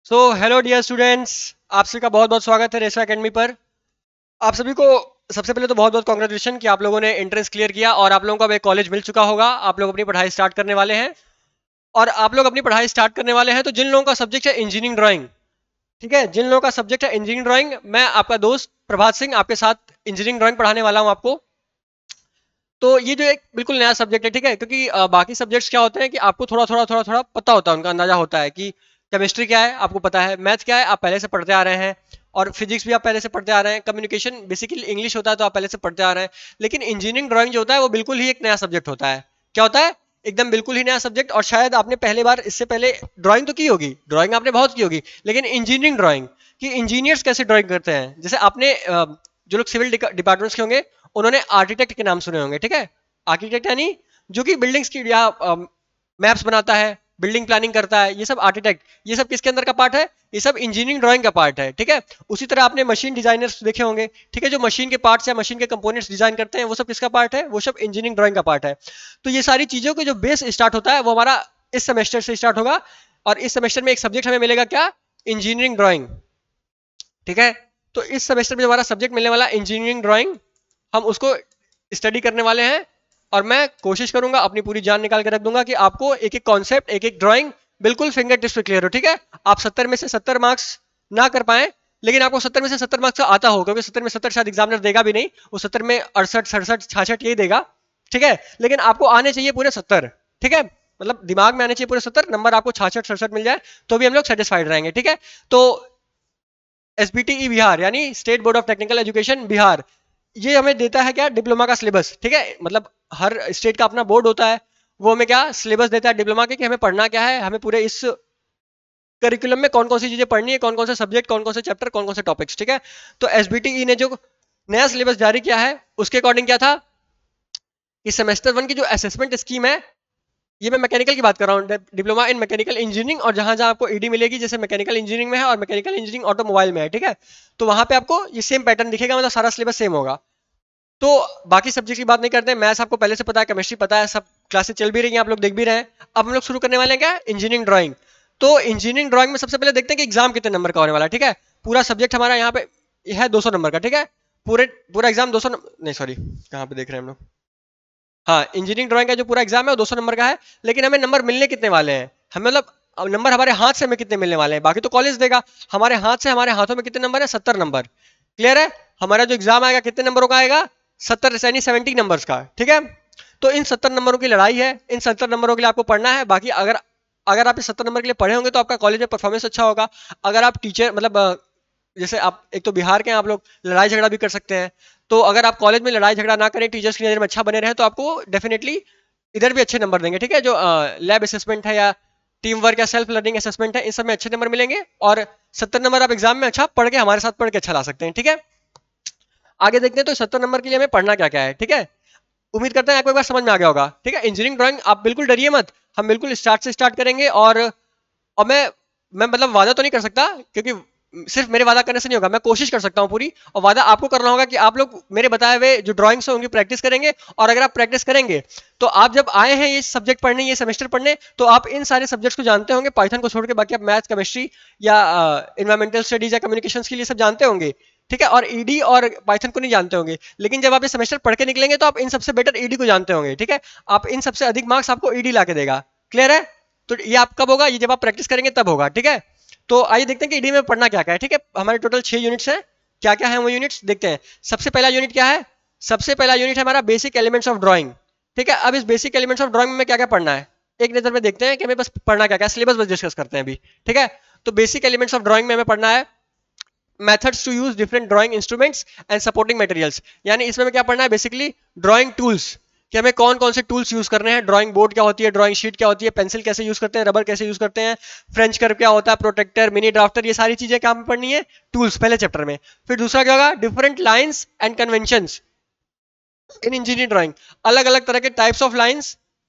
So hello dear students, आप सभी का बहुत बहुत स्वागत है रेसवा एकेडमी पर। आप सभी को सबसे पहले तो बहुत बहुत कॉन्ग्रेचुलेशन कि आप लोगों ने एंट्रेंस क्लियर किया और आप लोगों को अब एक कॉलेज मिल चुका होगा। आप लोग अपनी पढ़ाई स्टार्ट करने वाले हैं और आप लोग अपनी पढ़ाई स्टार्ट करने वाले हैं तो जिन लोगों का सब्जेक्ट है इंजीनियरिंग ड्राइंग, ठीक है, जिन लोगों का सब्जेक्ट है इंजीनियरिंग ड्राइंग, मैं आपका दोस्त प्रभात सिंह आपके साथ इंजीनियरिंग ड्राइंग पढ़ाने वाला हूँ आपको। तो ये जो एक बिल्कुल नया सब्जेक्ट है, ठीक है, क्योंकि बाकी सब्जेक्ट्स क्या होते हैं कि आपको थोड़ा थोड़ा थोड़ा थोड़ा पता होता है, उनका अंदाजा होता है कि केमिस्ट्री क्या है आपको पता है, मैथ क्या है आप पहले से पढ़ते आ रहे हैं, और फिजिक्स भी आप पहले से पढ़ते आ रहे हैं, कम्युनिकेशन बेसिकली इंग्लिश होता है तो आप पहले से पढ़ते आ रहे हैं। लेकिन इंजीनियरिंग ड्राइंग जो होता है वो बिल्कुल ही एक नया सब्जेक्ट होता है। क्या होता है? एकदम बिल्कुल ही नया सब्जेक्ट। और शायद आपने पहले बार इससे पहले ड्राइंग तो की होगी, ड्राइंग आपने बहुत की होगी, लेकिन इंजीनियरिंग ड्राइंग कि इंजीनियर्स कैसे ड्राइंग करते हैं, जैसे आपने जो लोग सिविल डिपार्टमेंट्स के होंगे उन्होंने आर्किटेक्ट के नाम सुने होंगे, ठीक है। आर्किटेक्ट यानी जो कि बिल्डिंग्स की या मैप्स बनाता है, बिल्डिंग प्लानिंग करता है, ये सब आर्किटेक्ट। ये सब किसके अंदर का पार्ट है? ये सब इंजीनियरिंग ड्राइंग का पार्ट है, ठीक है। उसी तरह आपने मशीन डिजाइनर्स देखे होंगे, ठीक है, जो मशीन के पार्ट्स या मशीन के कंपोनेंट्स डिजाइन करते हैं, वो सब किसका पार्ट है? वो सब इंजीनियरिंग ड्राइंग का पार्ट है। तो ये सारी चीजों के जो बेस स्टार्ट होता है वो हमारा इस सेमेस्टर से स्टार्ट होगा। और इस सेमेस्टर में एक सब्जेक्ट हमें मिलेगा, क्या? इंजीनियरिंग ड्राइंग, ठीक है। तो इस सेमेस्टर में हमारा सब्जेक्ट मिलने वाला इंजीनियरिंग ड्राइंग, हम उसको स्टडी करने वाले हैं। और मैं कोशिश करूंगा, अपनी पूरी जान निकाल के रख दूंगा कि आपको एक एक कॉन्सेप्ट, एक एक ड्राइंग बिल्कुल फिंगर टिप्स पे क्लियर हो, ठीक है। आप 70 में से 70 मार्क्स ना कर पाए, लेकिन आपको 70 में से 70 मार्क्स तो आता हो, क्योंकि 70 में 70 शायद एग्जामिनर देगा भी नहीं, वो 70 में 68 67 66 यही देगा, ठीक है। लेकिन आपको आने चाहिए पूरे 70, ठीक है। मतलब दिमाग में आने चाहिए पूरे 70 नंबर, आपको 66 67 मिल जाए तो भी हम लोग सेटिस्फाइड रहेंगे, ठीक है। तो एसबीटीई बिहार यानी state board of technical education Bihar, ये हमें देता है क्या? डिप्लोमा का सिलेबस, ठीक है। मतलब हर स्टेट का अपना बोर्ड होता है, वो हमें क्या सिलेबस देता है डिप्लोमा के, कि हमें पढ़ना क्या है, हमें पूरे इस करिकुलम में कौन कौन सी चीजें पढ़नी है, कौन कौन से सब्जेक्ट, कौन कौन से चैप्टर, कौन कौन से टॉपिक्स, ठीक है। तो एसबीटीई ने जो नया सिलेबस जारी किया है उसके अकॉर्डिंग क्या था कि सेमेस्टर वन की जो असेसमेंट स्कीम है, ये मैं मैकेनिकल की बात कर रहा हूँ, डिप्लोमा इन मैकेनिकल इंजीनियरिंग, और जहां जहां आपको ईडी मिलेगी, जैसे मैकेनिकल इंजीनियरिंग में है और मैकेनिकल इंजीनियरिंग ऑटोमोबाइल में है, ठीक है, तो वहां पे आपको ये सेम पैटर्न दिखेगा, मतलब सारा सिलेबस सेम होगा। तो बाकी सब्जेक्ट की बात नहीं करते हैं, मैथ्स आपको पहले से पता है, केमिस्ट्री पता है, सब क्लासेस चल भी रही हैं, आप लोग देख भी रहे हैं। अब हम लोग शुरू करने वाले हैं क्या? Engineering drawing. तो इंजीनियरिंग ड्राइंग में सबसे पहले देखते हैं कि एग्जाम कितने नंबर का होने वाला है, ठीक है। पूरा सब्जेक्ट हमारा यहाँ पे है 200 नंबर का, ठीक है। पूरे पूरा एग्जाम 200 नहीं सॉरी, कहाँ पे देख रहे हैं हम लोग? हाँ, इंजीनियरिंग ड्राइंग का जो पूरा एग्जाम है वो 200 नंबर का है। लेकिन हमें नंबर मिलने कितने वाले हैं? हमें मतलब अब नंबर हमारे हाथ से हमें कितने मिलने वाले हैं? बाकी तो कॉलेज देगा, हमारे हाथ से हमारे हाथों में कितने नंबर है? 70 नंबर। क्लियर है? हमारा जो एग्जाम आएगा कितने नंबरों का आएगा? 70 यानी 70 नंबर्स का, ठीक है। तो इन 70 नंबरों की लड़ाई है, इन 70 नंबरों के लिए आपको पढ़ना है। बाकी अगर अगर आप इस 70 नंबर के लिए पढ़े होंगे तो आपका कॉलेज में परफॉर्मेंस अच्छा होगा। अगर आप टीचर मतलब जैसे आप एक तो बिहार के हैं, आप लोग लड़ाई झगड़ा भी कर सकते हैं। तो अगर आप कॉलेज में लड़ाई झगड़ा ना करें, टीचर्स की नजर में अच्छा बने रहे, तो आपको डेफिनेटली इधर भी अच्छे नंबर देंगे, ठीक है। जो लैब असेसमेंट है या टीम वर्क या सेल्फ लर्निंग असेसमेंट है, इन सब में अच्छे नंबर मिलेंगे। और 70 नंबर आप एग्जाम में अच्छा पढ़ के हमारे साथ पढ़ के अच्छा ला सकते हैं, ठीक है। आगे देखते हैं तो 70 नंबर के लिए हमें पढ़ना क्या क्या है, ठीक है। उम्मीद करते हैं आपको एक बार समझ में आ गया होगा, ठीक है। इंजीनियरिंग ड्राइंग आप बिल्कुल डरिए मत, हम बिल्कुल स्टार्ट से स्टार्ट करेंगे। और मैं मतलब वादा तो नहीं कर सकता, क्योंकि सिर्फ मेरे वादा करने से नहीं होगा, मैं कोशिश कर सकता हूँ पूरी, और वादा आपको करना होगा कि आप लोग मेरे बताए हुए जो ड्राइंग्स हैं उनकी प्रैक्टिस करेंगे। और अगर आप प्रैक्टिस करेंगे तो आप जब आए हैं ये सब्जेक्ट पढ़ने, ये सेमेस्टर पढ़ने, तो आप इन सारे सब्जेक्ट्स को जानते होंगे, पाइथन को छोड़ के बाकी आप मैथ्स, केमिस्ट्री या इन्वायरमेंटल स्टडीज या कम्युनिकेशन के लिए सब जानते होंगे, ठीक है। और ईडी और पाइथन को नहीं जानते होंगे, लेकिन जब आप ये सेमेस्टर पढ़ के निकलेंगे तो आप इन सबसे बेटर ईडी को जानते होंगे, ठीक है। आप इन सबसे अधिक मार्क्स आपको ईडी ला के देगा। क्लियर है? तो ये आप कब होगा? ये जब आप प्रैक्टिस करेंगे तब होगा, ठीक है। तो आइए देखते हैं कि ईडी में पढ़ना क्या क्या है, ठीक है। हमारे टोटल 6 यूनिट्स हैं, क्या क्या है वो यूनिट्स देखते हैं। सबसे पहला यूनिट क्या है? सबसे पहला यूनिट है हमारा बेसिक एलिमेंट्स ऑफ ड्राइंग, ठीक है। अब इस बेसिक एलिमेंट्स ऑफ ड्राइंग में क्या क्या पढ़ना है, एक नजर में देखते हैं कि हमें बस पढ़ना क्या क्या, सिलेबस बस डिस्कस करते हैं अभी, ठीक है। तो बेसिक एलिमेंट्स ऑफ ड्राइंग में हमें पढ़ना है methods to use different drawing instruments and supporting materials, यानी इसमें हमें क्या पढ़ना है? बेसिकली ड्राइंग टूल्स, कि हमें कौन कौन से टूल्स यूज करने हैं, ड्राइंग बोर्ड क्या होती है, ड्राइंग शीट क्या होती है, पेंसिल कैसे यूज करते हैं, रबर कैसे यूज करते हैं, फ्रेंच कर्व क्या होता है, प्रोटेक्टर, मिनी ड्राफ्टर, ये सारी चीजें क्या हमें पढ़नी है? टूल्स पहले चैप्टर में। फिर दूसरा क्या होगा? Different lines and conventions in engineering drawing, अलग अलग तरह के टाइप्स ऑफ लाइंस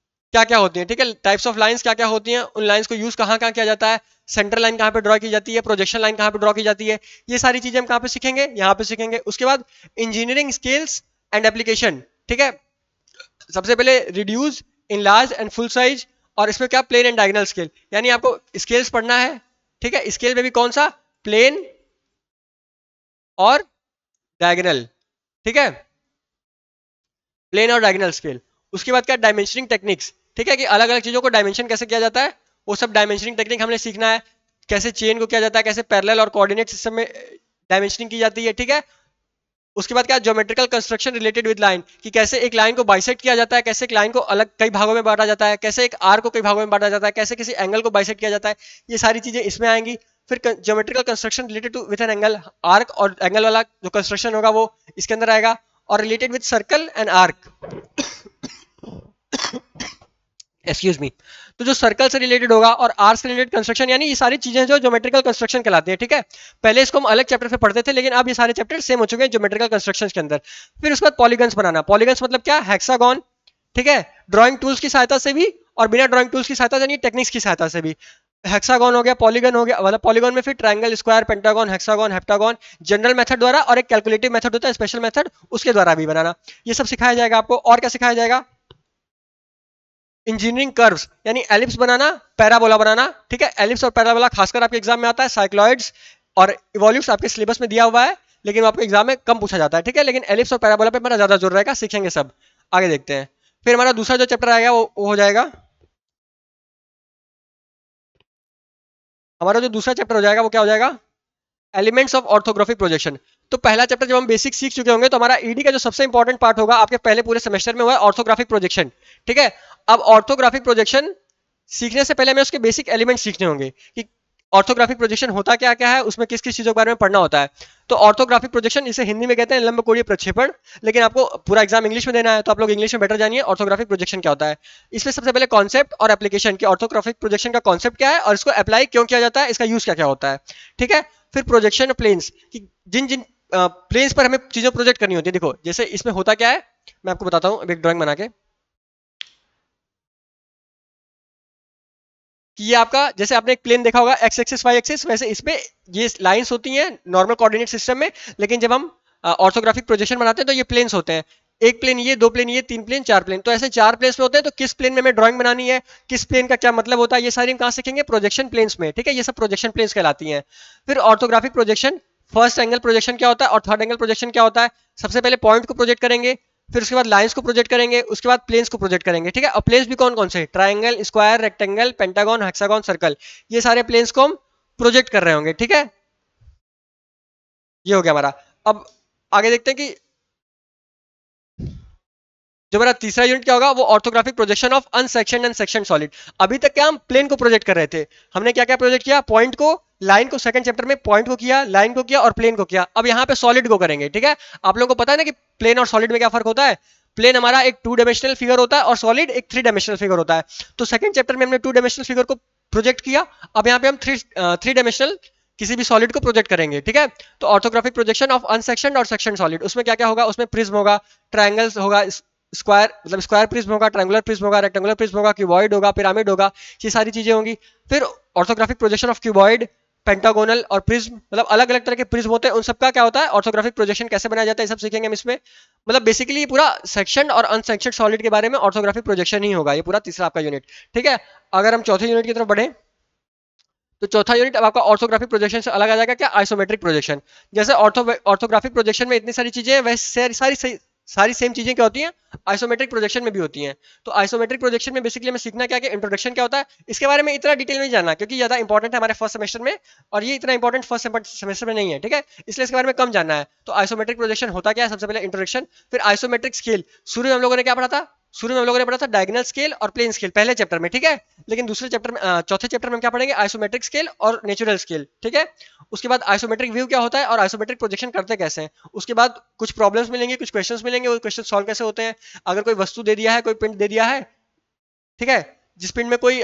क्या क्या होती हैं, ठीक है। टाइप्स ऑफ लाइंस क्या क्या होती हैं, उन लाइंस को यूज कहाँ कहाँ किया जाता है, सेंटर लाइन कहाँ पे ड्रॉ की जाती है, प्रोजेक्शन लाइन कहाँ पे ड्रॉ की जाती है, ये सारी चीजें हम कहाँ पे सीखेंगे? यहाँ पे सीखेंगे। उसके बाद इंजीनियरिंग स्केल्स एंड एप्लीकेशन, ठीक है। सबसे पहले reduce, enlarge and full size, और इसमें क्या प्लेन एंड डायगोनल स्केल, यानी आपको स्केल्स पढ़ना है, ठीक है, स्केल में भी कौन सा, प्लेन और डायगोनल, ठीक है, प्लेन और डायगोनल स्केल। उसके बाद क्या, डायमेंशनिंग टेक्निक्स, ठीक है, कि अलग अलग चीजों को डायमेंशन कैसे किया जाता है, वो सब डायमेंशनिंग टेक्निक हमने सीखना है। कैसे चेन को किया जाता है, कैसे पैरेलल और कोऑर्डिनेट सिस्टम में डायमेंशनिंग की जाती है, ठीक है। उसके बाद क्या, geometrical construction related with line, कि कैसे एक लाइन को बाइसेक्ट किया जाता है, कैसे एक लाइन को अलग कई भागों में बांटा जाता है, कैसे एक आर को कई भागों में बांटा जाता है, कैसे किसी एंगल को बाइसेक्ट किया जाता है, ये सारी चीजें इसमें आएंगी। फिर geometrical construction related to with an angle, arc और एंगल वाला जो कंस्ट्रक्शन होगा वो इसके अंदर आएगा। और related with circle and arc, excuse me, तो जो सर्कल से रिलेटेड होगा और आर से रिलेटेड कंस्ट्रक्शन, यानी ये सारी चीजें जो ज्योमेट्रिकल कंस्ट्रक्शन कहलाती है, ठीक है। पहले इसको हम अलग चैप्टर से पढ़ते थे, लेकिन अब ये सारे चैप्टर सेम हो चुके हैं ज्योमेट्रिकल कंस्ट्रक्शन के अंदर। फिर उसके बाद पॉलीगन्स बनाना, पॉलीगन्स मतलब क्या, हेक्सागन, ठीक है, ड्राइंग टूल्स की सहायता से भी और बिना ड्राइंग टूल्स की सहायता यानी टेक्निक्स की सहायता से भी। हेक्सागन हो गया, पॉलीगन हो गया, मतलब पॉलीगन में फिर triangle, square, pentagon, hexagon, heptagon, general method द्वारा, और एक कैलकुलेटिव मेथड होता है स्पेशल मेथड, उसके द्वारा भी बनाना। ये सब सिखाया जाएगा आपको। और क्या सिखाया जाएगा, इंजीनियरिंग कर्व्स, यानी एलिप्स बनाना, पैराबोला बनाना, ठीक है। एलिप्स और पैराबोला खासकर आपके एग्जाम में आता है, साइक्लॉइड्स और इवोल्यूट्स आपके सिलेबस में दिया हुआ है, लेकिन आपके एग्जाम में कम पूछा जाता है, ठीक है। लेकिन एलिप्स और पैराबोला पे हमारा ज्यादा जोर रहेगा, सीखेंगे सब। आगे देखते हैं। फिर हमारा दूसरा जो चैप्टर आएगा वो हो जाएगा, हमारा जो दूसरा चैप्टर हो जाएगा वो क्या हो जाएगा, एलिमेंट्स ऑफ ऑर्थोग्राफिक प्रोजेक्शन। तो पहला चैप्टर जब हम बेसिक सीख चुके होंगे, तो हमारा ईडी का जो सबसे इंपॉर्टेंट पार्ट होगा आपके पहले पूरे सेमेस्टर में हुआ है ऑर्थोग्राफिक प्रोजेक्शन, ठीक है। अब ऑर्थोग्राफिक प्रोजेक्शन सीखने से पहले हमें उसके बेसिक एलिमेंट सीखने होंगे कि ऑर्थोग्राफिक प्रोजेक्शन होता क्या क्या है, उसमें किस किस चीजों के बारे में पढ़ना होता है। तो ऑर्थोग्राफिक प्रोजेक्शन, इसे हिंदी में कहते हैं लंबकोणीय प्रक्षेपण, लेकिन आपको पूरा एग्जाम इंग्लिश में देना है, तो आप लोग इंग्लिश में बेटर जानिए ऑर्थोग्राफिक प्रोजेक्शन क्या होता है। इसमें सबसे पहले कॉन्सेप्ट और एप्लीकेशन, की ऑर्थोग्राफिक प्रोजेक्शन का कॉन्सेप्ट क्या है और इसको अप्लाई क्यों किया जाता है, इसका यूज क्या क्या होता है, ठीक है। फिर प्रोजेक्शन प्लेन्स, कि जिन जिन प्लेन्स पर हमें चीजें प्रोजेक्ट करनी होती है। देखो जैसे इसमें होता क्या है, मैं आपको बताता हूँ, अब एक ड्राइंग बना के, कि ये आपका, जैसे आपने एक प्लेन देखा होगा एक्स एक्सिस वाई एक्सिस, वैसे इसमें ये लाइंस होती हैं नॉर्मल कोऑर्डिनेट सिस्टम में, लेकिन जब हम ऑर्थोग्राफिक प्रोजेक्शन बनाते हैं तो ये प्लेन्स होते हैं। एक प्लेन ये, दो प्लेन ये, तीन प्लेन, चार प्लेन, तो ऐसे चार प्लेन्स में होते हैं। तो किस प्लेन में हमें ड्राइंग बनानी है, किस प्लेन का क्या मतलब होता है, ये सारी हम कहाँ सीखेंगे, प्रोजेक्शन प्लेन्स में, ठीक है। ये सब प्रोजेक्शन प्लेन्स कहलाती हैं। फिर orthographic projection, first angle projection क्या होता है और थर्ड एंगल प्रोजेक्शन क्या होता है। सबसे पहले पॉइंट को प्रोजेक्ट करेंगे, फिर उसके बाद लाइंस को प्रोजेक्ट करेंगे, उसके बाद प्लेन्स को प्रोजेक्ट करेंगे, ठीक है। और प्लेन्स भी कौन कौन से, triangle, square, rectangle, pentagon, hexagon, circle, ये सारे प्लेन्स को हम प्रोजेक्ट कर रहे होंगे, ठीक है। ये हो गया हमारा। अब आगे देखते हैं कि जो मेरा तीसरा यूनिट क्या होगा, वो orthographic projection of unsection and section solid. अभी तक क्या हम प्लेन को प्रोजेक्ट कर रहे थे, हमने क्या क्या प्रोजेक्ट किया, पॉइंट को, लाइन को, सेकंड चैप्टर में पॉइंट को किया, लाइन को किया और प्लेन को किया। अब यहाँ पे सॉलिड को करेंगे, ठीक है। आप लोगों को पता है ना कि प्लेन और सॉलिड में क्या फर्क होता है। प्लेन हमारा एक टू डायमेंशनल फिगर होता है और सॉलिड एक थ्री डायमेंशनल फिगर होता है। तो सेकंड चैप्टर में हमने टू डायमेंशनल फिगर को प्रोजेक्ट किया, अब यहाँ पे हम थ्री डायमेंशनल किसी भी सॉलिड को प्रोजेक्ट करेंगे, ठीक है। तो ऑर्थोग्राफिक प्रोजेक्शन ऑफ अनसेक्शन और सेक्शन सॉलिड, उसमें क्या क्या होगा, उसमें प्रिज्म होगा, ट्रायंगल्स होगा, स्क्वायर मतलब स्क्वायर प्रिज्म होगा, ट्रायंगुलर प्रिज्म होगा, रेक्टेंगुलर प्रिज्म होगा, क्यूबॉइड होगा, पिरामिड होगा, ये सारी चीजें होंगी। फिर orthographic projection of cuboid, pentagonal और प्रिज्म, मतलब अलग अलग तरह के प्रिज्म होते हैं, उन सबका क्या होता है, ऑर्थोग्राफिक प्रोजेक्शन कैसे बनाया जाता है, ये सब सीखेंगे हम इसमें। मतलब बेसिकली पूरा सेक्शन और अनसेक्शन सॉलिड के बारे में ऑर्थोग्राफिक प्रोजेक्शन ही होगा, ये पूरा तीसरा आपका यूनिट, ठीक है। अगर हम चौथे यूनिट की तरफ बढ़े, तो चौथा यूनिट अब आपका ऑर्थोग्राफिक प्रोजेक्शन से अलग आ जाएगा, क्या, आइसोमेट्रिक प्रोजेक्शन। जैसे ऑर्थोग्राफिक प्रोजेक्शन में इतनी सारी चीजें हैं, वैसे सारी सेम चीजें क्या होती हैं, आइसोमेट्रिक प्रोजेक्शन में भी होती हैं। तो आइसोमेट्रिक प्रोजेक्शन में बेसिकली हमें सीखना क्या है, इंट्रोडक्शन क्या होता है, इसके बारे में इतना डिटेल में नहीं जानना, क्योंकि ज्यादा इंपॉर्टेंट है हमारे फर्स्ट सेमेस्टर में, और ये इतना इंपॉर्टेंट फर्स्ट सेमेस्टर में नहीं है, ठीक है। इसलिए इसके बारे में कम जानना है। तो आइसोमेट्रिक प्रोजेक्शन होता क्या है, सबसे पहले इंट्रोडक्शन। फिर आइसोमेट्रिक स्केल, शुरू में हम लोगों ने क्या पढ़ा था, शुरू में हम लोगों ने पढ़ा था डायगोनल स्केल और प्लेन स्केल पहले चैप्टर में, ठीक है। लेकिन दूसरे चैप्टर में चौथे चैप्टर में हम क्या पढ़ेंगे, आइसोमेट्रिक स्केल और नेचुरल स्केल, ठीक है। उसके बाद आइसोमेट्रिक व्यू क्या होता है और आइसोमेट्रिक प्रोजेक्शन करते कैसे हैं। उसके बाद कुछ प्रॉब्लम्स मिलेंगे, कुछ क्वेश्चंस मिलेंगे, वो क्वेश्चन सॉल्व कैसे होते हैं। अगर कोई वस्तु दे दिया है, कोई पिंड दे दिया है, ठीक है, जिस पिंड में कोई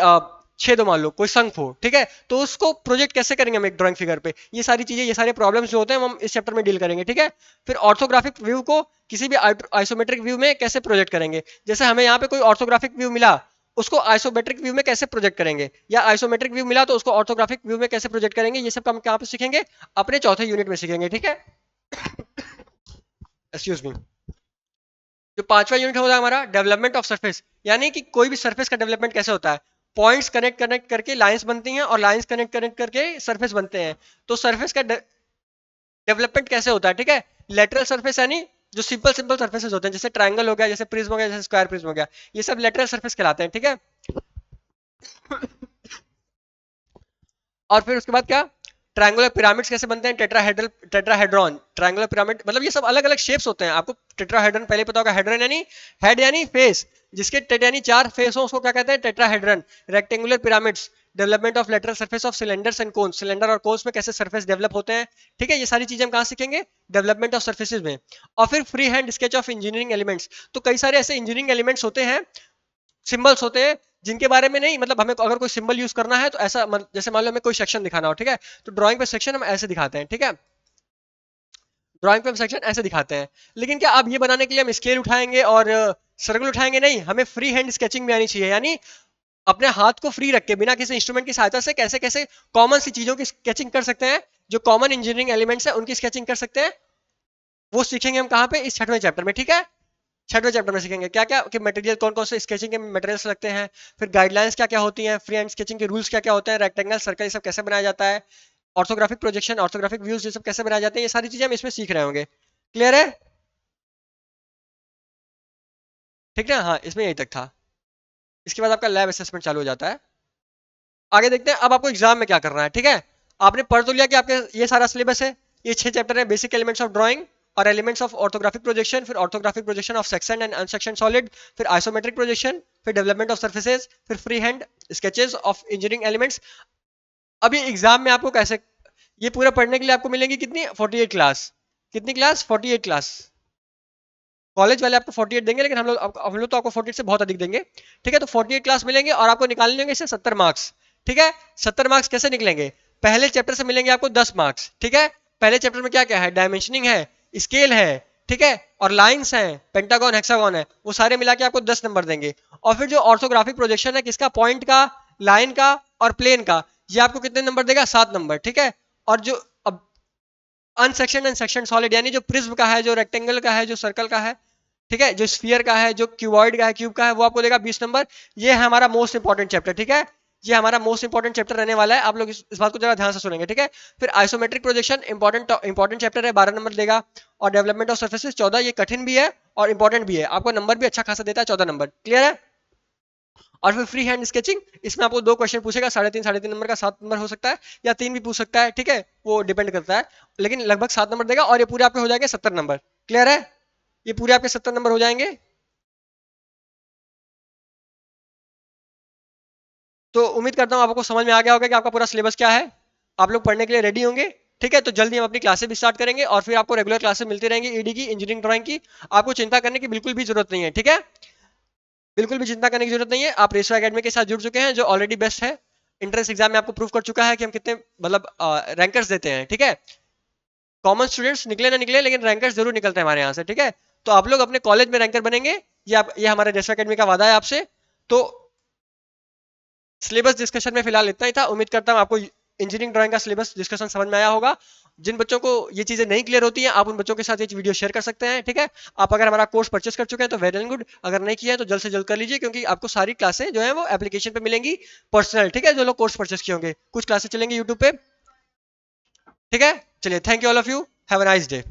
छेद हो, मान लो कोई शंख हो, ठीक है, तो उसको प्रोजेक्ट कैसे करेंगे हम एक ड्राइंग फिगर पे, ये सारी चीजें, ये सारे प्रॉब्लम्स जो होते हैं हम इस चैप्टर में डील करेंगे, ठीक है। फिर ऑर्थोग्राफिक व्यू को किसी भी आइसोमेट्रिक व्यू में कैसे प्रोजेक्ट करेंगे, जैसे हमें यहाँ पे कोई ऑर्थोग्राफिक व्यू मिला, उसको आइसोमेट्रिक व्यू में कैसे प्रोजेक्ट करेंगे, या आइसोमेट्रिक व्यू मिला तो उसको ऑर्थोग्राफिक व्यू में कैसे प्रोजेक्ट करेंगे, ये सब हम कहाँ पे सीखेंगे, अपने चौथे यूनिट में सीखेंगे, ठीक है। Excuse me. जो पांचवा यूनिट होगा हमारा डेवलपमेंट ऑफ सरफेस, यानी कि कोई भी सरफेस का डेवलपमेंट कैसे होता है। पॉइंट्स कनेक्ट कनेक्ट करके लाइंस बनती हैं और लाइंस कनेक्ट कनेक्ट करके सरफेस बनते हैं। तो सरफेस का डेवलपमेंट कैसे होता है, ठीक है। लेटरल सरफेस यानी जो सिंपल सिंपल सरफेसेस होते हैं, जैसे ट्रायंगल हो गया, जैसे प्रिज्म हो गया, जैसे स्क्वायर प्रिज्म हो गया, ये सब लेटरल सरफेस कहलाते हैं, ठीक है। और फिर उसके बाद क्या, ट्रायंगुलर पिरामिड्स कैसे बनते हैं, टेट्राहेड्रॉन, ट्रायंगुलर पिरामिड, मतलब ये सब अलग अलग शेप्स होते हैं। आपको टेट्राहेड्रन पहले पता होगा, हेड्रन यानी हेड यानी फेस, जिसके टेट यानी चार फेस हो उसको क्या कहते हैं, tetrahedron. Rectangular pyramids, development of lateral surface of cylinders and cones, cylinder और कोन्स में कैसे सरफेस डेवलप होते हैं, ठीक है। ये सारी चीजें हम कहाँ सीखेंगे, डेवलपमेंट ऑफ सरफेसेज में। और फिर free hand sketch of engineering elements, तो कई सारे ऐसे इंजीनियरिंग एलिमेंट्स होते हैं, सिंबल्स होते हैं, जिनके बारे में नहीं, मतलब हमें अगर कोई सिंबल यूज करना है तो ऐसा, जैसे मान लो हमें कोई सेक्शन दिखाना हो, ठीक है, तो ड्राइंग पे सेक्शन हम ऐसे दिखाते हैं, ठीक है। ड्राइंग पे हम सेक्शन ऐसे दिखाते हैं। लेकिन क्या अब ये बनाने के लिए हम स्केल उठाएंगे और सर्कल उठाएंगे, नहीं, हमें फ्री हैंड स्केचिंग भी आनी चाहिए, यानी अपने हाथ को फ्री रख के बिना किसी इंस्ट्रूमेंट की सहायता से कैसे कैसे कॉमन सी चीजों की स्केचिंग कर सकते हैं, जो कॉमन इंजीनियरिंग एलिमेंट्स है उनकी स्केचिंग कर सकते हैं, वो सीखेंगे हम कहाँ पे, इस 6वें चैप्टर में, ठीक है। 6वें चैप्टर में सीखेंगे क्या क्या कि मटेरियल कौन कौन से स्केचिंग के मटेरियल्स लगते हैं, फिर गाइडलाइंस क्या क्या होती हैं, फ्री हैंड स्केचिंग के रूल्स क्या क्या होते हैं, रेक्टेंगल सर्कल ये सब कैसे बनाया जाता है, ऑर्थोग्राफिक प्रोजेक्शन, ऑर्थोग्राफिक व्यूज ये सब कैसे बनाए जाते हैं, ये सारी चीजें हम इसमें सीख रहे होंगे। क्लियर है, ठीक है। हाँ, इसमें यही तक था। इसके बाद आपका लैब असेसमेंट चालू हो जाता है। आगे देखते हैं अब आपको एग्जाम में क्या करना है, ठीक है। आपने पढ़ तो लिया कि आपके ये सारा सिलेबस है, ये 6 चैप्टर है, बेसिक एलिमेंट्स ऑफ ड्राइंग और एलिमेंट्स ऑफ ऑर्थोग्राफिक प्रोजेक्शन, फिर orthographic projection of section and unsection solid, फिर आइसोमेट्रिक प्रोजेक्शन, फिर डेवलपमेंट ऑफ सर्फेसेज, फिर free hand sketches of engineering elements. अभी एग्जाम में आपको कैसे, ये पूरा पढ़ने के लिए आपको मिलेंगी कितनी, 48 क्लास। कितनी क्लास, 48 क्लास। कॉलेज वाले आपको 48 देंगे, लेकिन हम लोग तो आपको 48 से बहुत अधिक देंगे, ठीक है। तो 48 क्लास मिलेंगे और आपको निकालने होंगे इससे 70 मार्क्स, ठीक है। 70 मार्क्स कैसे निकलेंगे, पहले चैप्टर से मिलेंगे आपको 10 मार्क्स, ठीक है। पहले चैप्टर में क्या क्या है, डायमेंशनिंग है, स्केल है, ठीक है, और लाइंस हैं, पेंटागन हेक्सागन है, वो सारे मिला के आपको 10 नंबर देंगे। और फिर जो ऑर्थोग्राफिक प्रोजेक्शन है, किसका, पॉइंट का, लाइन का और प्लेन का, ये आपको कितने नंबर देगा, 7 नंबर, ठीक है। और जो अब अनसेक्शन एंड सेक्शन सॉलिड, यानी जो प्रिज्म का है, जो रेक्टेंगल का है, जो सर्कल का है, ठीक है, जो स्फीयर का है, जो क्यूबॉइड का है, क्यूब का है, वो आपको देगा 20 नंबर। ये है हमारा मोस्ट इंपॉर्टेंट चैप्टर, ठीक है। ये हमारा मोस्ट इंपॉर्टेंट चैप्टर रहने वाला है, आप लोग इस बात को जरा ध्यान से सुनेंगे, ठीक है। फिर आइसोमेट्रिक प्रोजेक्शन इंपॉर्टेंट चैप्टर है, 12 नंबर देगा। और डेवलपमेंट ऑफ सर्फेसेज 14, ये कठिन भी है और इंपॉर्टेंट भी है, आपको नंबर भी अच्छा खासा देता है, 14 नंबर, क्लियर है। और फिर फ्री हैंड स्केचिंग, इसमें आपको 2 क्वेश्चन पूछेगा, 3.5 नंबर का, 7 नंबर हो सकता है, या 3 भी पूछ सकता है, ठीक है, वो डिपेंड करता है, लेकिन लगभग 7 नंबर देगा। और ये पूरे आपके हो जाएंगे 70 नंबर, क्लियर है, ये पूरे आपके 70 नंबर हो जाएंगे। तो उम्मीद करता हूँ आपको समझ में आ गया होगा कि आपका पूरा सिलेबस क्या है, आप लोग पढ़ने के लिए रेडी होंगे, ठीक है। तो जल्दी हम अपनी क्लासेस भी स्टार्ट करेंगे और फिर आपको रेगुलर क्लासेस मिलती रहेंगी ईडी की, इंजीनियरिंग ड्राइंग की। आपको चिंता करने की बिल्कुल भी जरूरत नहीं है, ठीक है, बिल्कुल भी चिंता करने की जरूरत नहीं है। आप रेसो एकेडमी के साथ जुड़ चुके हैं, जो ऑलरेडी बेस्ट है, इंट्रेंस एग्जाम में आपको प्रूव कर चुका है कि हम कितने मतलब रैंकर्स देते हैं, ठीक है। कॉमन स्टूडेंट्स निकले ना निकले, लेकिन रैंकर्स जरूर निकलते हैं हमारे यहाँ से, ठीक है। तो आप लोग अपने कॉलेज में रैंकर बनेंगे, ये हमारे रेसो एकेडमी का वादा है आपसे। तो सिलेबस डिस्कशन में फिलहाल इतना ही था, उम्मीद करता हूँ आपको इंजीनियरिंग ड्राइंग का सिलेबस डिस्कशन समझ में आया होगा। जिन बच्चों को ये चीजें नहीं क्लियर होती हैं, आप उन बच्चों के साथ ये वीडियो शेयर कर सकते हैं, ठीक है। आप अगर हमारा कोर्स परचेस कर चुके हैं तो वेरी गुड, अगर नहीं किया है तो जल्द से जल्द कर लीजिए, क्योंकि आपको सारी क्लासें जो है वो एप्लीकेशन पे मिलेंगी पर्सनल, ठीक है। जो लोग कोर्स परचेस किए होंगे, कुछ क्लासेस चलेंगी यूट्यूब पे, ठीक है। चलिए, thank you all of you, have a nice day.